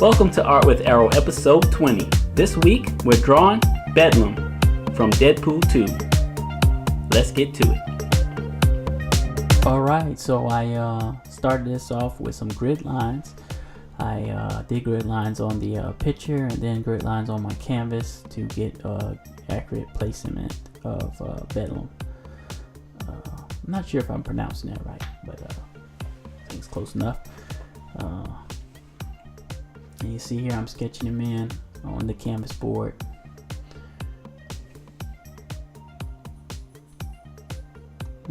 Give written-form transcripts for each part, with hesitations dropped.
Welcome to Art with Errol, episode 20. This week, we're drawing Bedlam from Deadpool 2. Let's get to it. Alright, so I started this off with some grid lines. I did grid lines on the picture and then grid lines on my canvas to get accurate placement of Bedlam. I'm not sure if I'm pronouncing that right, but I think it's close enough. And you see here I'm sketching him in on the canvas board.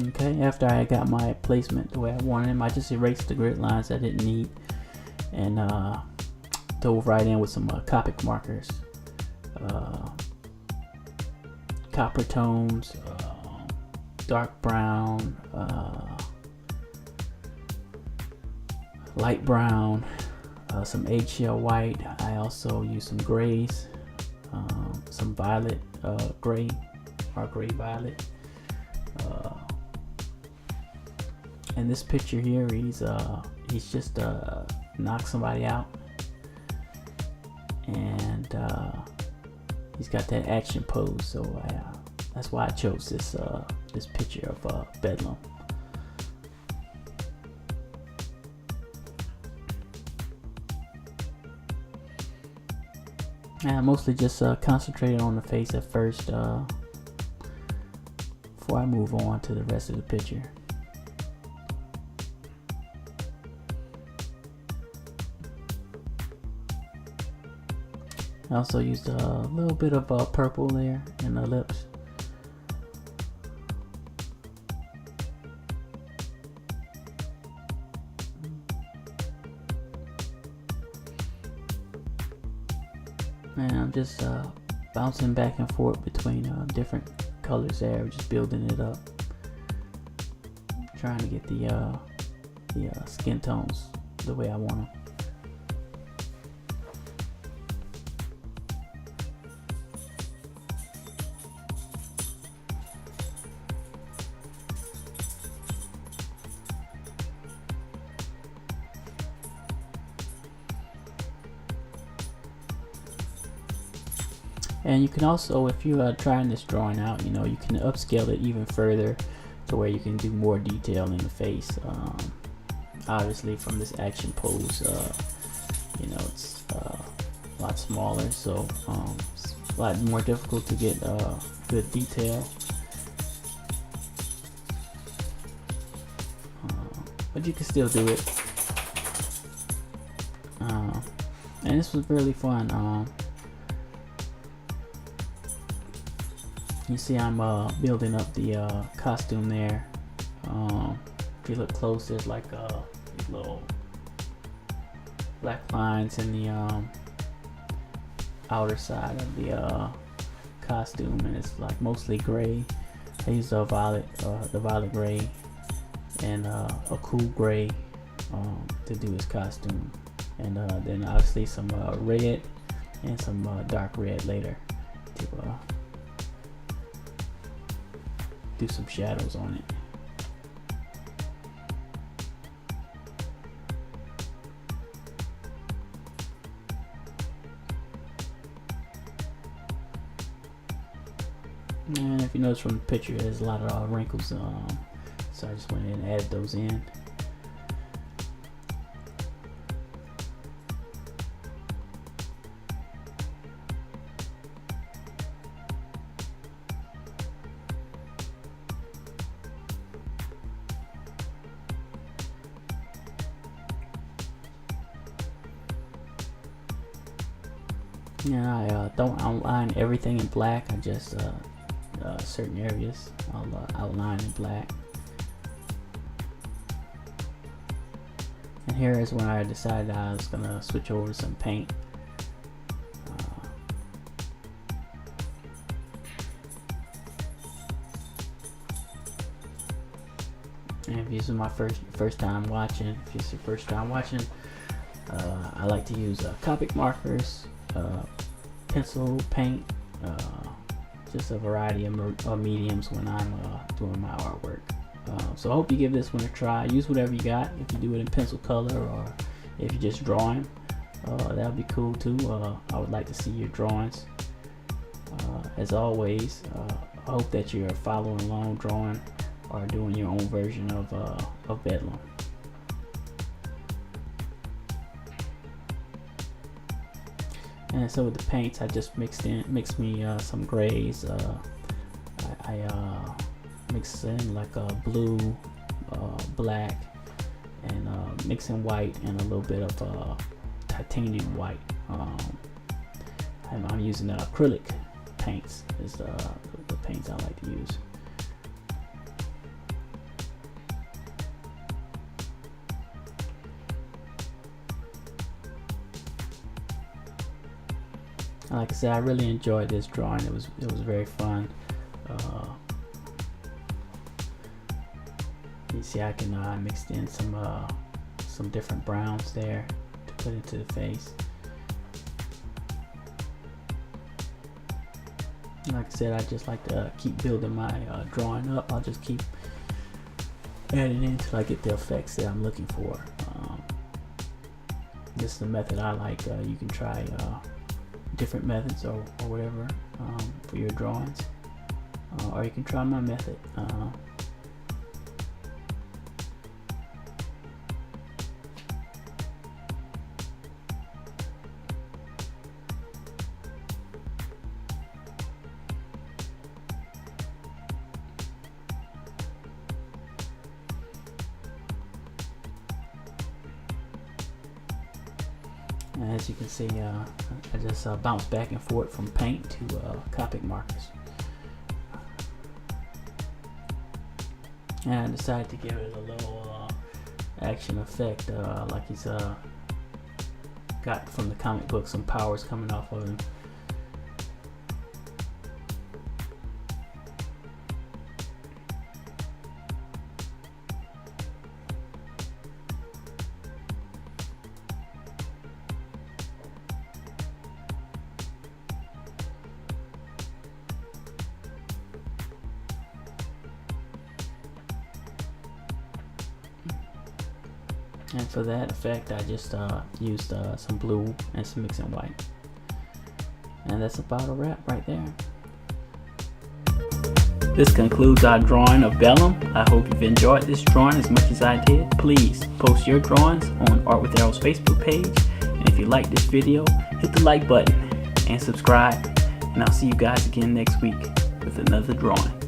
Okay, after I got my placement the way I wanted him, I just erased the grid lines I didn't need and dove right in with some Copic markers, copper tones, dark brown, light brown, some eggshell white. I also used some grays, some violet, gray or gray violet. And this picture here, he's just knocked somebody out, and he's got that action pose. So that's why I chose this picture of Bedlam. And I mostly just concentrated on the face at first before I move on to the rest of the picture. I also used a little bit of purple there in the lips. And I'm just bouncing back and forth between different colors there, just building it up, trying to get the skin tones the way I want them. And you can also, if you're trying this drawing out, you can upscale it even further to where you can do more detail in the face. Obviously from this action pose, it's a lot smaller, so it's a lot more difficult to get good detail. But you can still do it. And this was really fun. You see I'm building up the costume there. If you look close, there's like these little black lines in the outer side of the costume, and it's like mostly gray. I used the violet gray and a cool gray to do his costume, and then obviously some red and some dark red later to do some shadows on it. And if you notice from the picture, there's a lot of wrinkles, so I just went in and added those in. Yeah, I don't outline everything in black. I just certain areas I'll outline in black. And here is when I decided I was gonna switch over to some paint. And if this is my first time watching, I like to use Copic markers, pencil, paint, just a variety of mediums when I'm doing my artwork. So I hope you give this one a try. Use whatever you got. If you do it in pencil color or if you're just drawing, that would be cool too. I would like to see your drawings. As always, I hope that you're following along, drawing, or doing your own version of Bedlam. And so with the paints, I just mixed me some grays. I mixed in like a blue, black, and mixing white and a little bit of titanium white. I'm using acrylic paints is the paints I like to use. Like I said, I really enjoyed this drawing. It was very fun. You see, I can mix in some different browns there to put into the face. Like I said, I just like to keep building my drawing up. I'll just keep adding in until I get the effects that I'm looking for. This is the method I like. You can try different methods or whatever for your drawings, or you can try my method. As you can see, I just bounce back and forth from paint to Copic markers. And I decided to give it a little action effect, like he's got from the comic book, some powers coming off of him. And for that effect, I just used some blue and some mixing white. And that's about a wrap right there. This concludes our drawing of Bedlam. I hope you've enjoyed this drawing as much as I did. Please post your drawings on Art with Errol's Facebook page. And if you like this video, hit the like button and subscribe. And I'll see you guys again next week with another drawing.